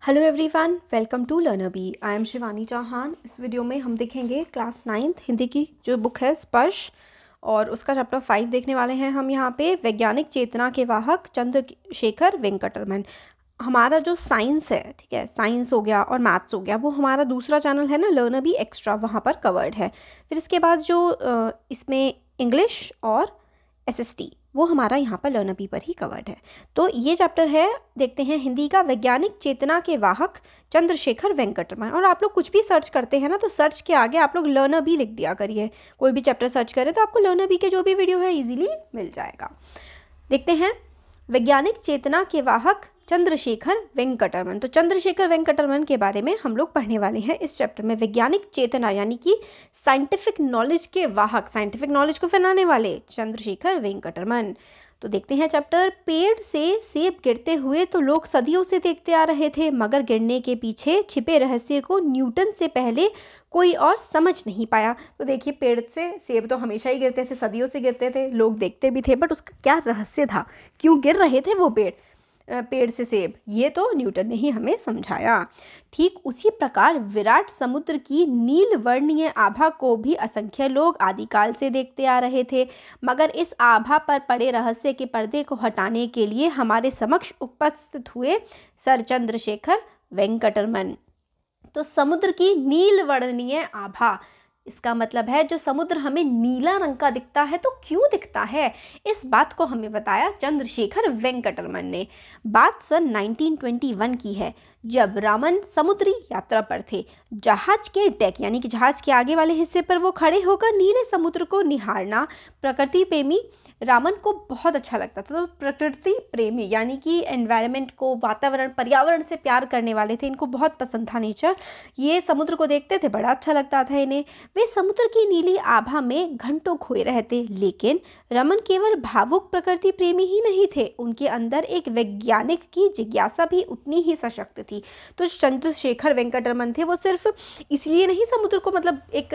Hello everyone, welcome to Learner B. I am Shivani Chauhan. इस वीडियो में हम देखेंगे क्लास 9th हिंदी की जो बुक है स्पर्श, और उसका चैप्टर 5 देखने वाले हैं हम यहाँ पे। वैज्ञानिक चेतना के वाहक चंद्रशेखर वेंकटरमन। हमारा जो साइंस है, ठीक है, साइंस हो गया और मैथ्स हो गया, वो हमारा दूसरा चैनल है ना लर्नर-बी एक्स्ट्रा, वहाँ पर कवर्ड है। फिर इसके बाद जो इसमें इंग्लिश और एसएसटी, वो हमारा यहाँ पर लर्नर-बी पर ही कवर्ड है। तो ये चैप्टर है, देखते हैं, हिंदी का वैज्ञानिक चेतना के वाहक चंद्रशेखर वेंकटरमन। और आप लोग कुछ भी सर्च करते हैं ना, तो सर्च के आगे आप लोग लर्नर-बी लिख दिया करिए। कोई भी चैप्टर सर्च करें तो आपको लर्नर-बी के जो भी वीडियो है इजीली मिल जाएगा। देखते हैं वैज्ञानिक चेतना के वाहक चंद्रशेखर वेंकटरमन। तो चंद्रशेखर वेंकटरमन के बारे में हम लोग पढ़ने वाले हैं इस चैप्टर में। वैज्ञानिक चेतना यानी कि साइंटिफिक नॉलेज के वाहक, साइंटिफिक नॉलेज को फैलाने वाले चंद्रशेखर वेंकटरमन। तो देखते हैं चैप्टर। पेड़ से सेब गिरते हुए तो लोग सदियों से देखते आ रहे थे, मगर गिरने के पीछे छिपे रहस्य को न्यूटन से पहले कोई और समझ नहीं पाया। तो देखिए, पेड़ से सेब तो हमेशा ही गिरते थे, सदियों से गिरते थे, लोग देखते भी थे, बट उसका क्या रहस्य था, क्यों गिर रहे थे वो पेड़ से सेब, ये तो न्यूटन ने ही हमें समझाया। ठीक उसी प्रकार विराट समुद्र की नील वर्णीय आभा को भी असंख्य लोग आदिकाल से देखते आ रहे थे, मगर इस आभा पर पड़े रहस्य के पर्दे को हटाने के लिए हमारे समक्ष उपस्थित हुए सर चंद्रशेखर वेंकटरमन। तो समुद्र की नील वर्णीय आभा, इसका मतलब है जो समुद्र हमें नीला रंग का दिखता है, तो क्यों दिखता है, इस बात को हमें बताया चंद्रशेखर वेंकटरमन ने। बात सन 1921 की है, जब रामन समुद्री यात्रा पर थे। जहाज के डेक यानी कि जहाज के आगे वाले हिस्से पर वो खड़े होकर नीले समुद्र को निहारना प्रकृति प्रेमी रामन को बहुत अच्छा लगता था। तो प्रकृति प्रेमी यानी कि एनवायरनमेंट को, वातावरण, पर्यावरण से प्यार करने वाले थे, इनको बहुत पसंद था नेचर। ये समुद्र को देखते थे, बड़ा अच्छा लगता था इन्हें। वे समुद्र की नीली आभा में घंटों खोए रहते। लेकिन रमन केवल भावुक प्रकृति प्रेमी ही नहीं थे, उनके अंदर एक वैज्ञानिक की जिज्ञासा भी उतनी ही सशक्त थी। तो चंद्रशेखर वेंकटरमन थे, वो सिर्फ इसलिए नहीं समुद्र को, मतलब एक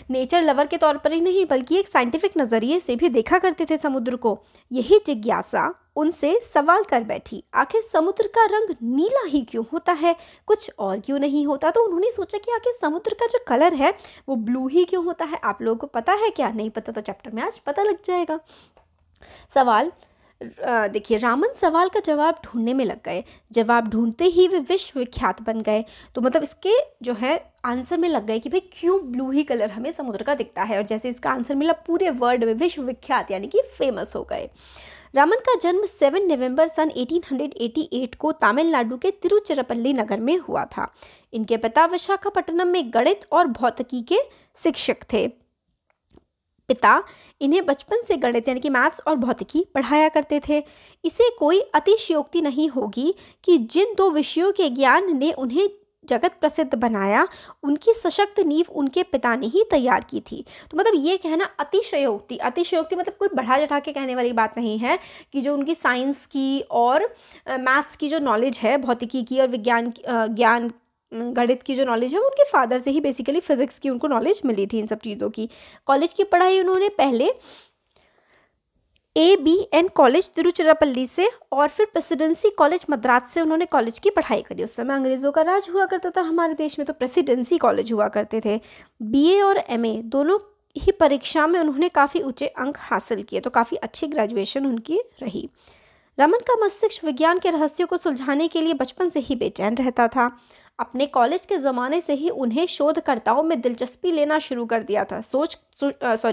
नेचर लवर के तौर पर ही नहीं, बल्कि एक साइंटिफिक नज़रिए से भी देखा करते थे समुद्र को। यही जिज्ञासा उनसे सवाल कर बैठी, आखिर समुद्र का रंग नीला ही क्यों होता है, कुछ और क्यों नहीं होता। तो उन्होंने सोचा कि आखिर समुद्र का जो कलर है वो ब्लू ही क्यों होता है। आप लोगों को पता है क्या? नहीं पता तो चैप्टर में आज पता लग जाएगा। सवाल देखिए, रामन सवाल का जवाब ढूंढने में लग गए। जवाब ढूंढते ही वे विश्वविख्यात बन गए। तो मतलब इसके जो है आंसर में लग गए कि भाई क्यों ब्लू ही कलर हमें समुद्र का दिखता है, और जैसे इसका आंसर मिला, पूरे वर्ल्ड में विश्वविख्यात यानी कि फेमस हो गए। रामन का जन्म 7 नवंबर सन 1888 को तमिलनाडु के तिरुचिरापल्ली नगर में हुआ था। इनके पिता विशाखापट्टनम में गणित और भौतिकी के शिक्षक थे। पिता इन्हें बचपन से गणित यानी कि मैथ्स और भौतिकी पढ़ाया करते थे। इसे कोई अतिशयोक्ति नहीं होगी कि जिन दो विषयों के ज्ञान ने उन्हें जगत प्रसिद्ध बनाया, उनकी सशक्त नींव उनके पिता ने ही तैयार की थी। तो मतलब ये कहना अतिशयोक्ति मतलब कोई बढ़ा चढ़ा के कहने वाली बात नहीं है, कि जो उनकी साइंस की और मैथ्स की जो नॉलेज है, भौतिकी की और विज्ञान ज्ञान गणित की जो नॉलेज है, वो उनके फादर से ही, बेसिकली फिजिक्स की उनको नॉलेज मिली थी इन सब चीज़ों की। कॉलेज की पढ़ाई उन्होंने पहले ABN कॉलेज तिरुचिरापल्ली से और फिर प्रेसिडेंसी कॉलेज मद्रास से उन्होंने कॉलेज की पढ़ाई करी। उस समय अंग्रेज़ों का राज हुआ करता था हमारे देश में, तो प्रेसिडेंसी कॉलेज हुआ करते थे। BA और MA दोनों ही परीक्षा में उन्होंने काफ़ी ऊंचे अंक हासिल किए, तो काफ़ी अच्छी ग्रेजुएशन उनकी रही। रमन का मस्तिष्क विज्ञान के रहस्यों को सुलझाने के लिए बचपन से ही बेचैन रहता था। अपने कॉलेज के ज़माने से ही उन्हें शोधकर्ताओं में दिलचस्पी लेना शुरू कर दिया था।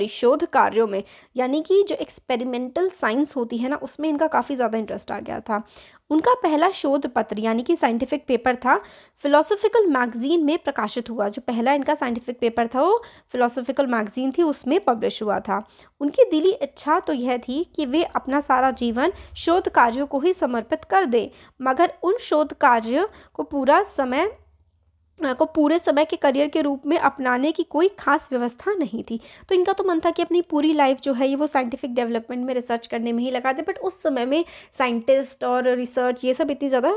शोध कार्यों में, यानी कि जो एक्सपेरिमेंटल साइंस होती है ना, उसमें इनका काफ़ी ज़्यादा इंटरेस्ट आ गया था। उनका पहला शोध पत्र यानी कि साइंटिफिक पेपर था, फिलोसॉफिकल मैगजीन में प्रकाशित हुआ। जो पहला इनका साइंटिफिक पेपर था वो फिलोसॉफिकल मैगजीन थी, उसमें पब्लिश हुआ था। उनकी दिली इच्छा तो यह थी कि वे अपना सारा जीवन शोध कार्यों को ही समर्पित कर दें, मगर उन शोध कार्यों को पूरे समय के करियर के रूप में अपनाने की कोई खास व्यवस्था नहीं थी। तो इनका तो मन था कि अपनी पूरी लाइफ जो है ये वो साइंटिफिक डेवलपमेंट में, रिसर्च करने में ही लगा दे, बट उस समय में साइंटिस्ट और रिसर्च ये सब इतनी ज़्यादा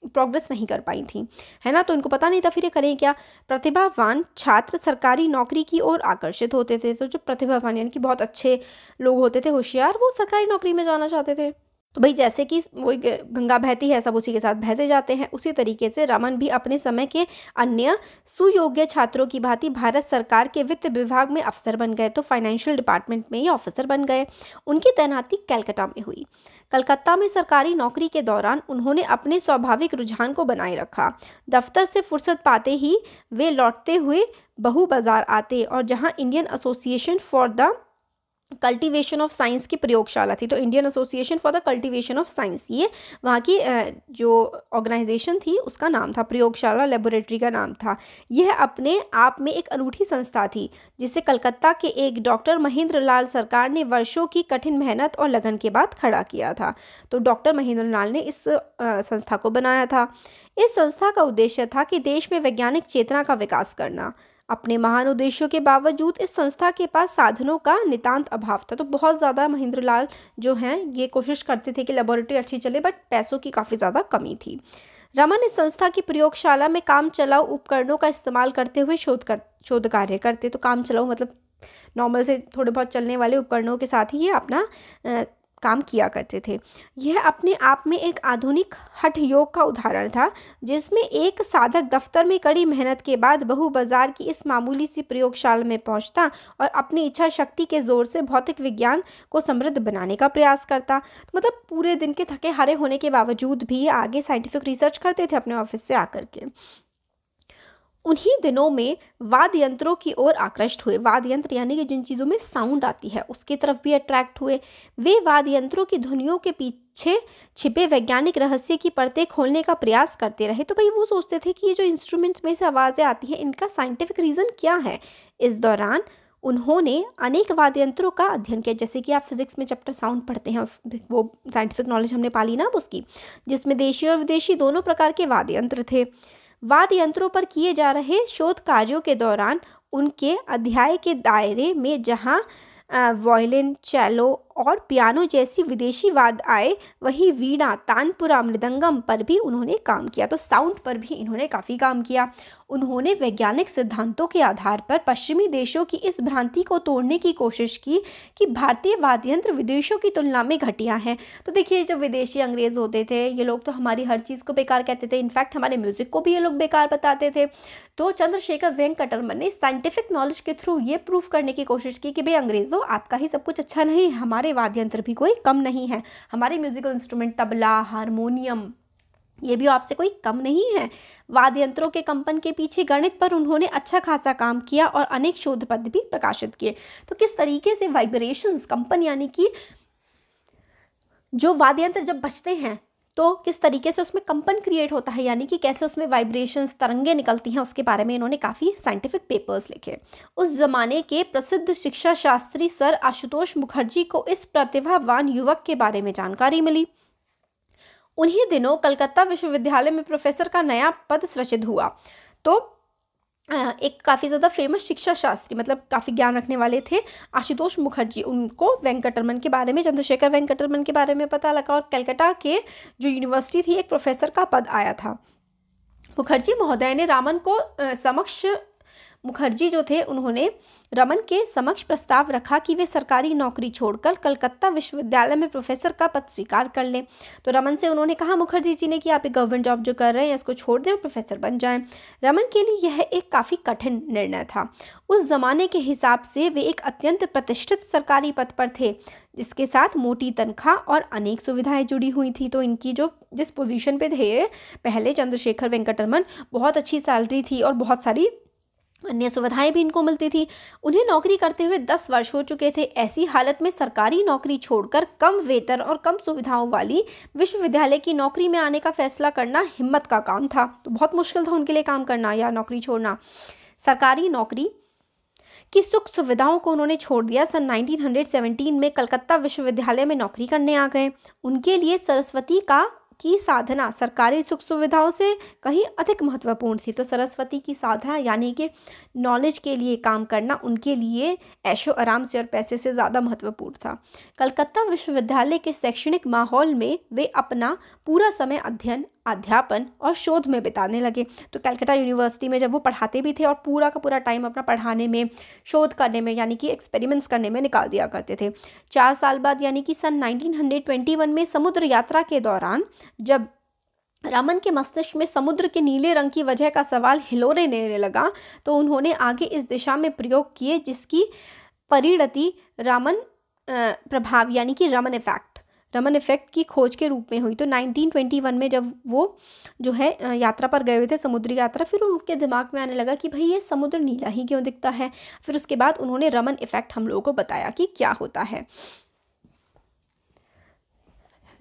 प्रोग्रेस नहीं कर पाई थी, है ना। तो इनको पता नहीं था फिर ये करें क्या। प्रतिभावान छात्र सरकारी नौकरी की ओर आकर्षित होते थे। तो जो प्रतिभावान यानी कि बहुत अच्छे लोग होते थे, होशियार, वो सरकारी नौकरी में जाना चाहते थे। तो भाई जैसे कि वही गंगा बहती है, सब उसी के साथ बहते जाते हैं, उसी तरीके से रमन भी अपने समय के अन्य सुयोग्य छात्रों की भांति भारत सरकार के वित्त विभाग में अफसर बन गए। तो फाइनेंशियल डिपार्टमेंट में ये ऑफिसर बन गए। उनकी तैनाती कलकत्ता में हुई। कलकत्ता में सरकारी नौकरी के दौरान उन्होंने अपने स्वाभाविक रुझान को बनाए रखा। दफ्तर से फुर्सत पाते ही वे लौटते हुए बहू बाजार आते, और जहाँ Indian association for the cultivation of science की प्रयोगशाला थी, तो Indian association for the cultivation of science, ये वहाँ की जो ऑर्गेनाइजेशन थी उसका नाम था, प्रयोगशाला लेबोरेटरी का नाम था। यह अपने आप में एक अनूठी संस्था थी जिसे कलकत्ता के एक डॉक्टर महेंद्र लाल सरकार ने वर्षों की कठिन मेहनत और लगन के बाद खड़ा किया था। तो डॉक्टर महेंद्र लाल ने इस संस्था को बनाया था। इस संस्था का उद्देश्य था कि देश में वैज्ञानिक चेतना का विकास करना। अपने महान उद्देश्यों के बावजूद इस संस्था के पास साधनों का नितांत अभाव था। तो बहुत ज़्यादा महेंद्र लाल जो हैं ये कोशिश करते थे कि लेबोरेटरी अच्छी चले, बट पैसों की काफ़ी ज़्यादा कमी थी। रमन इस संस्था की प्रयोगशाला में काम चलाऊ उपकरणों का इस्तेमाल करते हुए शोध कार्य करते। तो काम चलाऊ मतलब नॉर्मल से थोड़े बहुत चलने वाले उपकरणों के साथ ही ये अपना काम किया करते थे। यह अपने आप में एक आधुनिक हठ योग का उदाहरण था, जिसमें एक साधक दफ्तर में कड़ी मेहनत के बाद बहू बाजार की इस मामूली सी प्रयोगशाला में पहुंचता और अपनी इच्छा शक्ति के जोर से भौतिक विज्ञान को समृद्ध बनाने का प्रयास करता। तो मतलब पूरे दिन के थके हारे होने के बावजूद भी आगे साइंटिफिक रिसर्च करते थे अपने ऑफिस से आकर के। उन्हीं दिनों में वाद्य यंत्रों की ओर आकृष्ट हुए। वाद्य यंत्र यानी कि जिन चीज़ों में साउंड आती है उसकी तरफ भी अट्रैक्ट हुए। वे वाद्य यंत्रों की ध्वनियों के पीछे छिपे वैज्ञानिक रहस्य की परतें खोलने का प्रयास करते रहे। तो भाई वो सोचते थे कि ये जो इंस्ट्रूमेंट्स में से आवाज़ें आती हैं इनका साइंटिफिक रीज़न क्या है। इस दौरान उन्होंने अनेक वाद्य यंत्रों का अध्ययन किया, जैसे कि आप फिजिक्स में चैप्टर साउंड पढ़ते हैं, उस वो साइंटिफिक नॉलेज हमने पाली ना उसकी, जिसमें देशी और विदेशी दोनों प्रकार के वाद्य यंत्र थे। वाद्य यंत्रों पर किए जा रहे शोध कार्यों के दौरान उनके अध्ययन के दायरे में जहां वायलिन, चेलो और पियानो जैसी विदेशी वाद्य आए, वहीं वीणा, तानपुरा, मृदंगम पर भी उन्होंने काम किया। तो साउंड पर भी इन्होंने काफ़ी काम किया। उन्होंने वैज्ञानिक सिद्धांतों के आधार पर पश्चिमी देशों की इस भ्रांति को तोड़ने की कोशिश की कि भारतीय वाद्य यंत्र विदेशों की तुलना में घटिया हैं। तो देखिए, जब विदेशी अंग्रेज़ होते थे ये लोग तो हमारी हर चीज़ को बेकार कहते थे, इनफैक्ट हमारे म्यूज़िक को भी ये लोग बेकार बताते थे। तो चंद्रशेखर वेंकटरमन ने साइंटिफिक नॉलेज के थ्रू ये प्रूफ करने की कोशिश की कि भाई अंग्रेज़ों, आपका ही सब कुछ अच्छा नहीं, हमारे वाद्य यंत्र भी कोई कम नहीं है। हमारे म्यूजिकल इंस्ट्रूमेंट तबला, हारमोनियम, ये भी आपसे कोई कम नहीं है। वाद्य यंत्रों के कंपन के पीछे गणित पर उन्होंने अच्छा खासा काम किया और अनेक शोध पत्र भी प्रकाशित किए। तो किस तरीके से वाइब्रेशंस, कंपन यानी कि जो वाद्य यंत्र जब बजते हैं तो किस तरीके से उसमें कंपन क्रिएट होता है, यानी कि कैसे उसमें वाइब्रेशंस, तरंगे निकलती हैं, उसके बारे में इन्होंने काफ़ी साइंटिफिक पेपर्स लिखे। उस जमाने के प्रसिद्ध शिक्षा शास्त्री सर आशुतोष मुखर्जी को इस प्रतिभावान युवक के बारे में जानकारी मिली। उन्हीं दिनों कलकत्ता विश्वविद्यालय में प्रोफेसर का नया पद सृजित हुआ। तो एक काफ़ी ज़्यादा फेमस शिक्षा शास्त्री, मतलब काफ़ी ज्ञान रखने वाले थे आशुतोष मुखर्जी, उनको वेंकटरमन के बारे में, चंद्रशेखर वेंकटरमन के बारे में पता लगा और कलकत्ता के जो यूनिवर्सिटी थी एक प्रोफेसर का पद आया था। मुखर्जी महोदय ने मुखर्जी जो थे उन्होंने रमन के समक्ष प्रस्ताव रखा कि वे सरकारी नौकरी छोड़कर कलकत्ता विश्वविद्यालय में प्रोफेसर का पद स्वीकार कर लें। तो रमन से उन्होंने कहा मुखर्जी जी ने कि आप एक गवर्नमेंट जॉब जो कर रहे हैं इसको छोड़ दें और प्रोफेसर बन जाएं। रमन के लिए यह एक काफ़ी कठिन निर्णय था। उस जमाने के हिसाब से वे एक अत्यंत प्रतिष्ठित सरकारी पद पर थे, जिसके साथ मोटी तनख्वाह और अनेक सुविधाएं जुड़ी हुई थी। तो इनकी जो जिस पोजीशन पे थे पहले चंद्रशेखर वेंकटरमन, बहुत अच्छी सैलरी थी और बहुत सारी अन्य सुविधाएं भी इनको मिलती थी। उन्हें नौकरी करते हुए 10 वर्ष हो चुके थे। ऐसी हालत में सरकारी नौकरी छोड़कर कम वेतन और कम सुविधाओं वाली विश्वविद्यालय की नौकरी में आने का फैसला करना हिम्मत का काम था। तो बहुत मुश्किल था उनके लिए काम करना या नौकरी छोड़ना। सरकारी नौकरी की सुख सुविधाओं को उन्होंने छोड़ दिया। सन 1917 में कलकत्ता विश्वविद्यालय में नौकरी करने आ गए। उनके लिए सरस्वती की साधना सरकारी सुख सुविधाओं से कहीं अधिक महत्वपूर्ण थी। तो सरस्वती की साधना यानी कि नॉलेज के लिए काम करना उनके लिए ऐशो आराम से और पैसे से ज़्यादा महत्वपूर्ण था। कलकत्ता विश्वविद्यालय के शैक्षणिक माहौल में वे अपना पूरा समय अध्ययन अध्यापन और शोध में बिताने लगे। तो कलकत्ता यूनिवर्सिटी में जब वो पढ़ाते भी थे और पूरा का पूरा टाइम अपना पढ़ाने में, शोध करने में, यानी कि एक्सपेरिमेंट्स करने में निकाल दिया करते थे। 4 साल बाद यानी कि सन 1921 में समुद्र यात्रा के दौरान जब रमन के मस्तिष्क में समुद्र के नीले रंग की वजह का सवाल हिलोरे लेने लगा, तो उन्होंने आगे इस दिशा में प्रयोग किए जिसकी परिणति रमन प्रभाव यानी कि रमन इफेक्ट की खोज के रूप में हुई। तो 1921 में जब वो जो है यात्रा पर गए हुए थे, समुद्री यात्रा, फिर उनके दिमाग में आने लगा कि भाई ये समुद्र नीला ही क्यों दिखता है। फिर उसके बाद उन्होंने रमन इफेक्ट हम लोगों को बताया कि क्या होता है।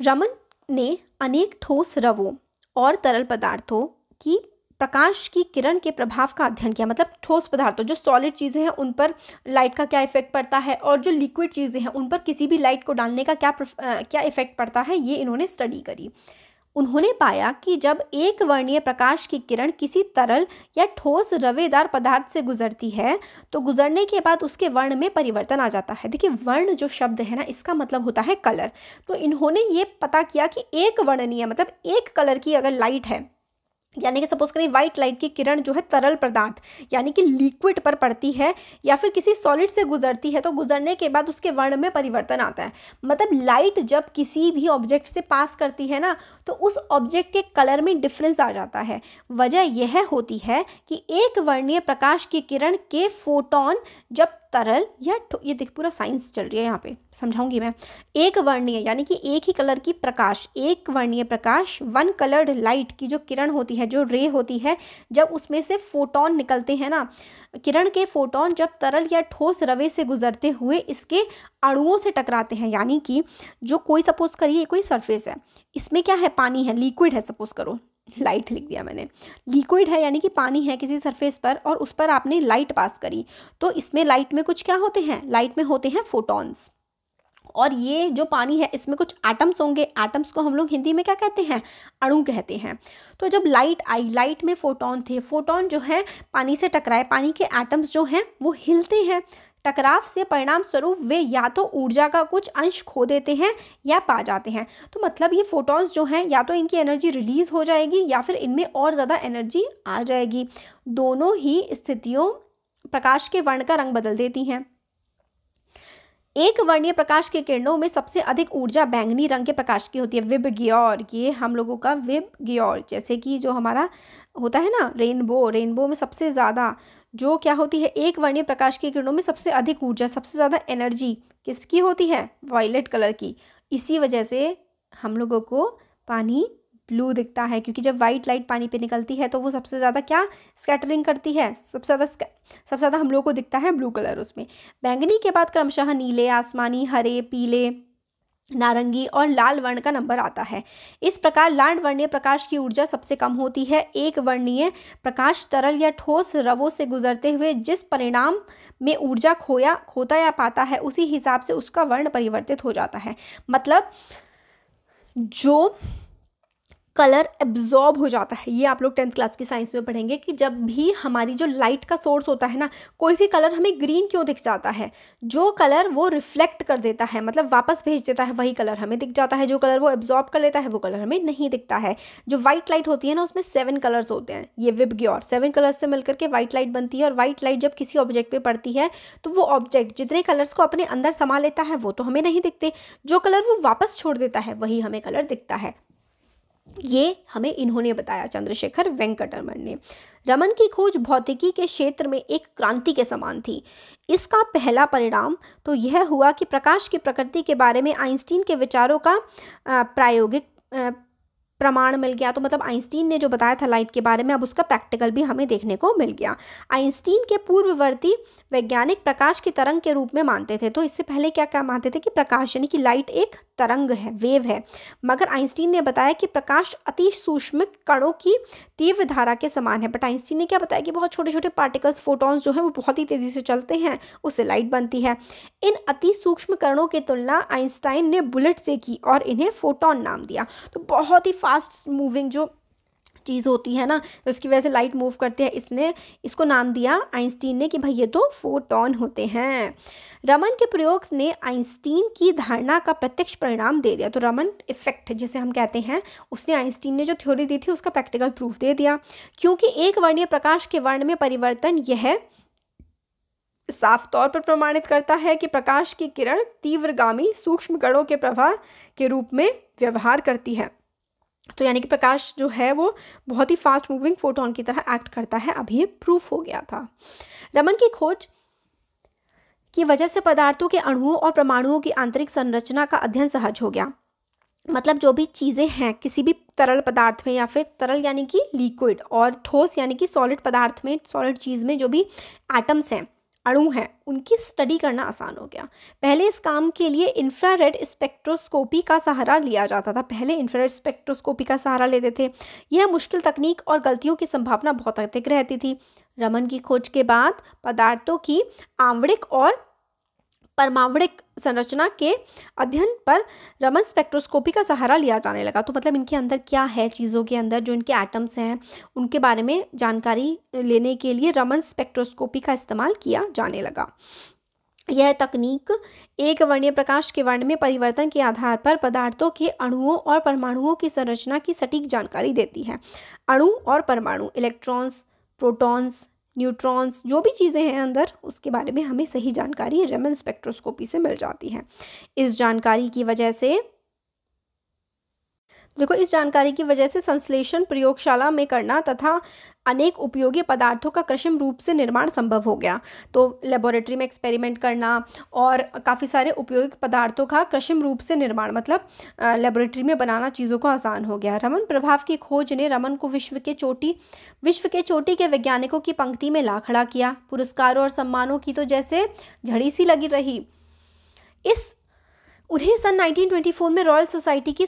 रमन ने अनेक ठोस रवों और तरल पदार्थों की प्रकाश की किरण के प्रभाव का अध्ययन किया। मतलब ठोस पदार्थों, जो सॉलिड चीज़ें हैं, उन पर लाइट का क्या इफेक्ट पड़ता है, और जो लिक्विड चीज़ें हैं उन पर किसी भी लाइट को डालने का क्या इफेक्ट पड़ता है, ये इन्होंने स्टडी करी। उन्होंने पाया कि जब एक वर्णीय प्रकाश की किरण किसी तरल या ठोस रवेदार पदार्थ से गुजरती है तो गुजरने के बाद उसके वर्ण में परिवर्तन आ जाता है। देखिए, वर्ण जो शब्द है ना, इसका मतलब होता है कलर। तो इन्होंने ये पता किया कि एक वर्णनीय मतलब एक कलर की अगर लाइट है, यानी कि सपोज करें वाइट लाइट की किरण जो है तरल पदार्थ यानी कि लिक्विड पर पड़ती है या फिर किसी सॉलिड से गुजरती है, तो गुजरने के बाद उसके वर्ण में परिवर्तन आता है। मतलब लाइट जब किसी भी ऑब्जेक्ट से पास करती है ना, तो उस ऑब्जेक्ट के कलर में डिफरेंस आ जाता है। वजह यह होती है कि एक वर्णीय प्रकाश की किरण के फोटोन जब तरल या ये देख, पूरा साइंस चल रही है यहाँ पे, समझाऊंगी मैं। एक वर्णीय यानी कि एक ही कलर की प्रकाश, एक वर्णीय प्रकाश, वन कलर्ड लाइट की जो किरण होती है, जो रे होती है, जब उसमें से फोटोन निकलते हैं ना, किरण के फोटोन जब तरल या ठोस रवे से गुजरते हुए इसके अणुओं से टकराते हैं, यानी कि जो कोई सपोज करिए कोई सरफेस है, इसमें क्या है, पानी है, लिक्विड है, सपोज करो, लाइट लिख दिया मैंने, लिक्विड है यानी कि पानी है किसी सरफेस पर, और उस पर आपने लाइट पास करी, तो इसमें लाइट में कुछ क्या होते हैं, लाइट में होते हैं फोटॉन्स। और ये जो पानी है इसमें कुछ एटम्स होंगे, एटम्स को हम लोग हिंदी में क्या कहते हैं, अणु कहते हैं। तो जब लाइट आई, लाइट में फोटोन थे, फोटोन जो है पानी से टकराए, पानी के एटम्स जो हैं वो हिलते हैं। टकराव से परिणाम स्वरूप वे या तो ऊर्जा का कुछ अंश खो देते हैं या पा जाते हैं। तो मतलब ये फोटॉन्स जो हैं या तो इनकी एनर्जी रिलीज हो जाएगी या फिर इनमें और ज़्यादा एनर्जी आ जाएगी। दोनों ही स्थितियों प्रकाश के वर्ण का रंग बदल देती हैं। एक वर्णीय प्रकाश के किरणों में सबसे अधिक ऊर्जा बैंगनी रंग के प्रकाश की होती है, विबग्योर। ये हम लोगों का विबग्योर, जैसे कि जो हमारा होता है ना रेनबो, रेनबो में सबसे ज़्यादा जो क्या होती है, एक वर्णीय प्रकाश की किरणों में सबसे अधिक ऊर्जा, सबसे ज़्यादा एनर्जी किसकी होती है, वायलेट कलर की। इसी वजह से हम लोगों को पानी ब्लू दिखता है, क्योंकि जब वाइट लाइट पानी पे निकलती है तो वो सबसे ज़्यादा क्या स्कैटरिंग करती है, सबसे ज़्यादा हम लोगों को दिखता है ब्लू कलर उसमें। बैंगनी के बाद क्रमशः नीले, आसमानी, हरे, पीले, नारंगी और लाल वर्ण का नंबर आता है। इस प्रकार लाल वर्णीय प्रकाश की ऊर्जा सबसे कम होती है। एक वर्णीय प्रकाश तरल या ठोस रवों से गुजरते हुए जिस परिणाम में ऊर्जा खोता या पाता है, उसी हिसाब से उसका वर्ण परिवर्तित हो जाता है। मतलब जो कलर एब्जॉर्ब हो जाता है, ये आप लोग 10th क्लास की साइंस में पढ़ेंगे कि जब भी हमारी जो लाइट का सोर्स होता है ना, कोई भी कलर हमें ग्रीन क्यों दिख जाता है, जो कलर वो रिफ्लेक्ट कर देता है, मतलब वापस भेज देता है, वही कलर हमें दिख जाता है। जो कलर वो एब्जॉर्ब कर लेता है वो कलर हमें नहीं दिखता है। जो वाइट लाइट होती है ना, उसमें 7 कलर्स होते हैं, ये विबग्योर 7 कलर्स से मिलकर के वाइट लाइट बनती है। और वाइट लाइट जब किसी ऑब्जेक्ट पे पड़ती है तो वो ऑब्जेक्ट जितने कलर्स को अपने अंदर समा लेता है वो तो हमें नहीं दिखते, जो कलर वो वापस छोड़ देता है वही हमें कलर दिखता है। ये हमें इन्होंने बताया, चंद्रशेखर वेंकटरमन ने। रमन की खोज भौतिकी के क्षेत्र में एक क्रांति के समान थी। इसका पहला परिणाम तो यह हुआ कि प्रकाश की प्रकृति के बारे में आइंस्टीन के विचारों का प्रायोगिक प्रमाण मिल गया। तो मतलब आइंस्टीन ने जो बताया था लाइट के बारे में, अब उसका प्रैक्टिकल भी हमें देखने को मिल गया। आइंस्टीन के पूर्ववर्ती वैज्ञानिक प्रकाश की तरंग के रूप में मानते थे। तो इससे पहले क्या क्या मानते थे कि प्रकाश यानी कि लाइट एक तरंग है, वेव है। मगर आइंस्टीन ने बताया कि प्रकाश अति सूक्ष्म कणों की तीव्र धारा के समान है। बट आइंस्टीन ने क्या बताया कि बहुत छोटे छोटे पार्टिकल्स, फोटॉन्स जो हैं वो बहुत ही तेज़ी से चलते हैं, उससे लाइट बनती है। इन अति सूक्ष्म कणों की तुलना आइंस्टाइन ने बुलेट से की और इन्हें फोटॉन नाम दिया। तो बहुत ही फास्ट मूविंग जो चीज़ होती है ना, तो इसकी वजह से लाइट मूव करती है। इसने इसको नाम दिया आइंस्टीन ने कि भाई ये तो फोटॉन होते हैं। रमन के प्रयोग ने आइंस्टीन की धारणा का प्रत्यक्ष परिणाम दे दिया। तो रमन इफेक्ट जिसे हम कहते हैं, उसने आइंस्टीन ने जो थ्योरी दी थी उसका प्रैक्टिकल प्रूफ दे दिया। क्योंकि एक वर्णीय प्रकाश के वर्ण में परिवर्तन यह साफ तौर पर प्रमाणित करता है कि प्रकाश की किरण तीव्रगामी सूक्ष्म कणों के प्रवाह के रूप में व्यवहार करती है। तो यानी कि प्रकाश जो है वो बहुत ही फास्ट मूविंग फोटोन की तरह एक्ट करता है। अभी ये प्रूफ हो गया था। रमन की खोज की वजह से पदार्थों के अणुओं और परमाणुओं की आंतरिक संरचना का अध्ययन सहज हो गया। मतलब जो भी चीज़ें हैं किसी भी तरल पदार्थ में, या फिर तरल यानी कि लिक्विड, और ठोस यानी कि सॉलिड पदार्थ में, सॉलिड चीज़ में जो भी एटम्स हैं, अणु हैं, उनकी स्टडी करना आसान हो गया। पहले इस काम के लिए इंफ्रारेड स्पेक्ट्रोस्कोपी का सहारा लिया जाता था। पहले इंफ्रारेड स्पेक्ट्रोस्कोपी का सहारा लेते थे। यह मुश्किल तकनीक और गलतियों की संभावना बहुत अधिक रहती थी। रमन की खोज के बाद पदार्थों की आणविक और परमाणुक संरचना के अध्ययन पर रमन स्पेक्ट्रोस्कोपी का सहारा लिया जाने लगा। तो मतलब इनके अंदर क्या है, चीज़ों के अंदर जो इनके एटम्स हैं उनके बारे में जानकारी लेने के लिए रमन स्पेक्ट्रोस्कोपी का इस्तेमाल किया जाने लगा। यह तकनीक एक वर्णीय प्रकाश के वर्ण में परिवर्तन के आधार पर पदार्थों के अणुओं और परमाणुओं की संरचना की सटीक जानकारी देती है। अणु और परमाणु, इलेक्ट्रॉन्स, प्रोटॉन्स, न्यूट्रॉन्स, जो भी चीज़ें हैं अंदर, उसके बारे में हमें सही जानकारी रमन स्पेक्ट्रोस्कोपी से मिल जाती है। इस जानकारी की वजह से संश्लेषण प्रयोगशाला में करना तथा अनेक उपयोगी पदार्थों का कृत्रिम रूप से निर्माण संभव हो गया। तो लेबोरेटरी में एक्सपेरिमेंट करना और काफ़ी सारे उपयोगी पदार्थों का कृत्रिम रूप से निर्माण, मतलब लेबोरेटरी में बनाना चीज़ों को आसान हो गया। रमन प्रभाव की खोज ने रमन को विश्व के चोटी के वैज्ञानिकों की पंक्ति में ला खड़ा किया। पुरस्कारों और सम्मानों की तो जैसे झड़ी सी लगी रही। उन्हें सन 1924 में रॉयल सोसाइटी की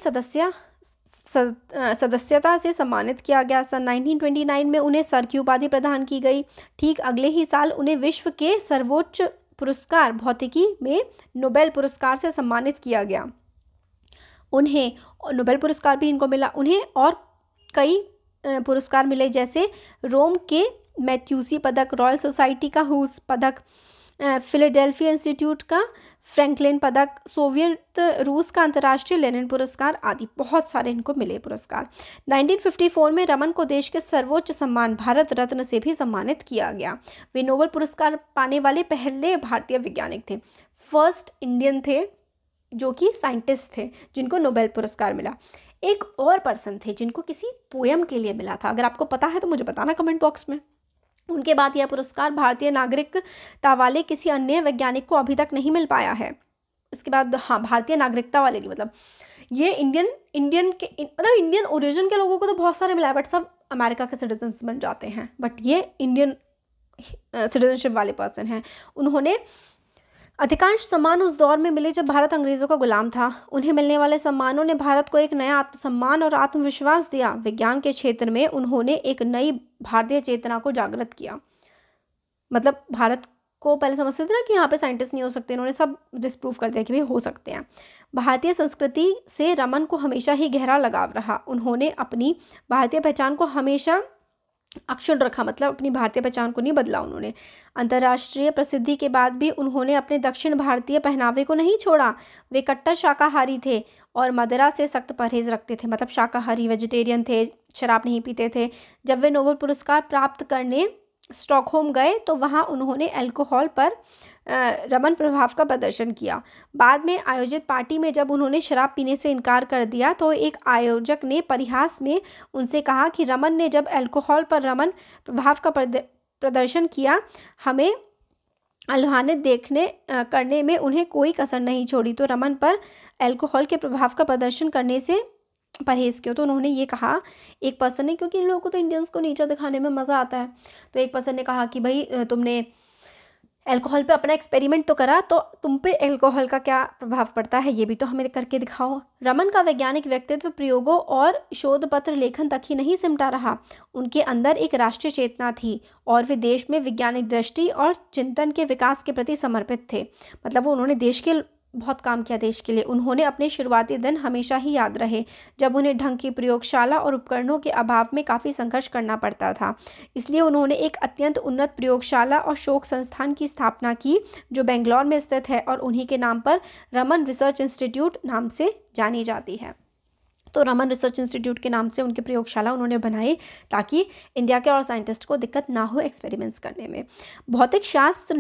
सदस्यता से सम्मानित किया गया। सन 1929 में उन्हें सर की उपाधि प्रदान की गई। ठीक अगले ही साल उन्हें विश्व के सर्वोच्च पुरस्कार भौतिकी में नोबेल पुरस्कार से सम्मानित किया गया। उन्हें नोबेल पुरस्कार भी इनको मिला। उन्हें और कई पुरस्कार मिले, जैसे रोम के मैथ्यूसी पदक, रॉयल सोसाइटी का हूस पदक, फिलाडेल्फिया इंस्टीट्यूट का फ्रैंकलिन पदक, सोवियत रूस का अंतर्राष्ट्रीय लेनिन पुरस्कार आदि बहुत सारे इनको मिले पुरस्कार। 1954 में रमन को देश के सर्वोच्च सम्मान भारत रत्न से भी सम्मानित किया गया। वे नोबेल पुरस्कार पाने वाले पहले भारतीय वैज्ञानिक थे। फर्स्ट इंडियन थे जो कि साइंटिस्ट थे जिनको नोबेल पुरस्कार मिला। एक और पर्सन थे जिनको किसी पोयम के लिए मिला था। अगर आपको पता है तो मुझे बताना कमेंट बॉक्स में। उनके बाद यह पुरस्कार भारतीय नागरिकता वाले किसी अन्य वैज्ञानिक को अभी तक नहीं मिल पाया है। इसके बाद भारतीय नागरिकता वाले नहीं, मतलब ये इंडियन ओरिजिन के लोगों को तो बहुत सारे मिला है, बट सब अमेरिका के सिटीजन्स बन जाते हैं। बट ये इंडियन सिटीजनशिप वाले पर्सन हैं। उन्होंने अधिकांश सम्मान उस दौर में मिले जब भारत अंग्रेज़ों का गुलाम था। उन्हें मिलने वाले सम्मानों ने भारत को एक नया आत्मसम्मान और आत्मविश्वास दिया। विज्ञान के क्षेत्र में उन्होंने एक नई भारतीय चेतना को जागृत किया। मतलब भारत को पहले समझते थे ना कि यहाँ पे साइंटिस्ट नहीं हो सकते, इन्होंने सब डिस्प्रूव कर दिया कि भाई हो सकते हैं। भारतीय संस्कृति से रमन को हमेशा ही गहरा लगाव रहा। उन्होंने अपनी भारतीय पहचान को हमेशा अक्षुण्ण रखा, मतलब अपनी भारतीय पहचान को नहीं बदला उन्होंने। अंतर्राष्ट्रीय प्रसिद्धि के बाद भी उन्होंने अपने दक्षिण भारतीय पहनावे को नहीं छोड़ा। वे कट्टर शाकाहारी थे और मदिरा से सख्त परहेज रखते थे, मतलब शाकाहारी वेजिटेरियन थे, शराब नहीं पीते थे। जब वे नोबेल पुरस्कार प्राप्त करने स्टॉकहोम गए तो वहाँ उन्होंने अल्कोहल पर रमन प्रभाव का प्रदर्शन किया। बाद में आयोजित पार्टी में जब उन्होंने शराब पीने से इनकार कर दिया तो एक आयोजक ने परिहास में उनसे कहा कि रमन ने जब अल्कोहल पर रमन प्रभाव का प्रदर्शन किया, हमें आह्लादित करने में उन्हें कोई कसर नहीं छोड़ी। तो रमन पर अल्कोहल के प्रभाव का प्रदर्शन करने से परहेज क्यों? तो उन्होंने ये कहा, एक पर्सन ने, क्योंकि इन लोगों को तो इंडियंस को नीचा दिखाने में मज़ा आता है, तो एक पर्सन ने कहा कि भाई तुमने अल्कोहल पे अपना एक्सपेरिमेंट तो करा, तो तुम पे अल्कोहल का क्या प्रभाव पड़ता है ये भी तो हमें करके दिखाओ। रमन का वैज्ञानिक व्यक्तित्व प्रयोगों और शोध पत्र लेखन तक ही नहीं सिमटा रहा। उनके अंदर एक राष्ट्रीय चेतना थी और वे देश में वैज्ञानिक दृष्टि और चिंतन के विकास के प्रति समर्पित थे। मतलब वो उन्होंने देश के बहुत काम किया देश के लिए। उन्होंने अपने शुरुआती दिन हमेशा ही याद रहे, जब उन्हें ढंग की प्रयोगशाला और उपकरणों के अभाव में काफ़ी संघर्ष करना पड़ता था। इसलिए उन्होंने एक अत्यंत उन्नत प्रयोगशाला और शोध संस्थान की स्थापना की, जो बेंगलोर में स्थित है और उन्हीं के नाम पर रमन रिसर्च इंस्टीट्यूट नाम से जानी जाती है। तो रमन रिसर्च इंस्टीट्यूट के नाम से उनकी प्रयोगशाला उन्होंने बनाई, ताकि इंडिया के और साइंटिस्ट को दिक्कत ना हो एक्सपेरिमेंट्स करने में। भौतिक शास्त्र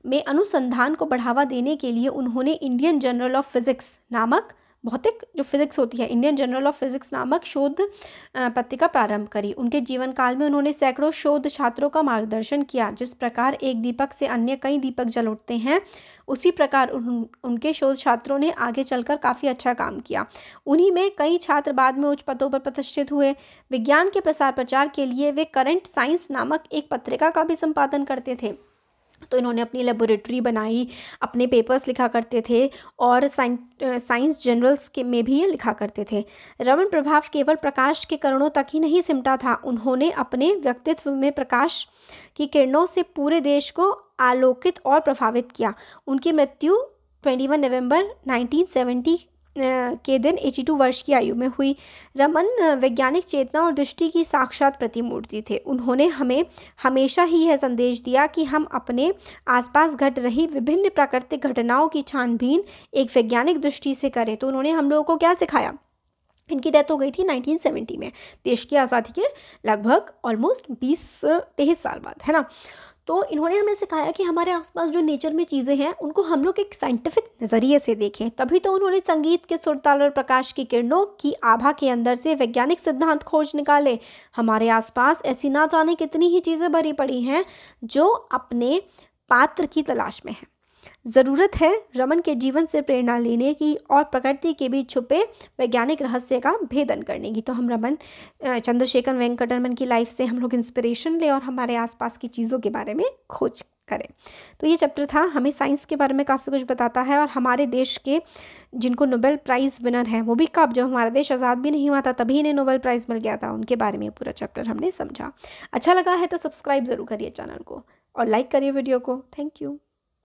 में अनुसंधान को बढ़ावा देने के लिए उन्होंने इंडियन जर्नल ऑफ फिजिक्स नामक, भौतिक जो फिजिक्स होती है, इंडियन जर्नल ऑफ फिजिक्स नामक शोध पत्रिका प्रारंभ करी। उनके जीवन काल में उन्होंने सैकड़ों शोध छात्रों का मार्गदर्शन किया। जिस प्रकार एक दीपक से अन्य कई दीपक जल उठते हैं, उसी प्रकार उनके शोध छात्रों ने आगे चलकर काफ़ी अच्छा काम किया। उन्हीं में कई छात्र बाद में उच्च पदों पर प्रतिष्ठित हुए। विज्ञान के प्रसार प्रचार के लिए वे करंट साइंस नामक एक पत्रिका का भी संपादन करते थे। तो इन्होंने अपनी लेबोरेटरी बनाई, अपने पेपर्स लिखा करते थे और साइंस जर्नल्स के में भी ये लिखा करते थे। रमन प्रभाव केवल प्रकाश के किरणों तक ही नहीं सिमटा था, उन्होंने अपने व्यक्तित्व में प्रकाश की किरणों से पूरे देश को आलोकित और प्रभावित किया। उनकी मृत्यु 21 नवंबर 1970 के दिन 82 वर्ष की आयु में हुई। रमन वैज्ञानिक चेतना और दृष्टि की साक्षात प्रतिमूर्ति थे। उन्होंने हमें हमेशा ही यह संदेश दिया कि हम अपने आसपास घट रही विभिन्न प्राकृतिक घटनाओं की छानबीन एक वैज्ञानिक दृष्टि से करें। तो उन्होंने हम लोगों को क्या सिखाया? इनकी डेथ हो गई थी 1970 में, देश की आज़ादी के लगभग ऑलमोस्ट 20-23 साल बाद, है ना। तो इन्होंने हमें सिखाया कि हमारे आसपास जो नेचर में चीज़ें हैं उनको हम लोग एक साइंटिफिक नज़रिए से देखें। तभी तो उन्होंने संगीत के सुरताल और प्रकाश की किरणों की आभा के अंदर से वैज्ञानिक सिद्धांत खोज निकाले। हमारे आसपास ऐसी ना जाने कितनी ही चीज़ें भरी पड़ी हैं जो अपने पात्र की तलाश में हैं। ज़रूरत है रमन के जीवन से प्रेरणा लेने की और प्रकृति के बीच छुपे वैज्ञानिक रहस्य का भेदन करने की। तो हम रमन चंद्रशेखर वेंकटरमन की लाइफ से हम लोग इंस्पिरेशन लें और हमारे आसपास की चीज़ों के बारे में खोज करें। तो ये चैप्टर था, हमें साइंस के बारे में काफ़ी कुछ बताता है और हमारे देश के जिनको नोबेल प्राइज़ विनर हैं, वो भी कब, जब हमारा देश आज़ाद भी नहीं हुआ था तभी इन्हें नोबेल प्राइज़ मिल गया था, उनके बारे में पूरा चैप्टर हमने समझा। अच्छा लगा है तो सब्सक्राइब ज़रूर करिए चैनल को और लाइक करिए वीडियो को। Thank you.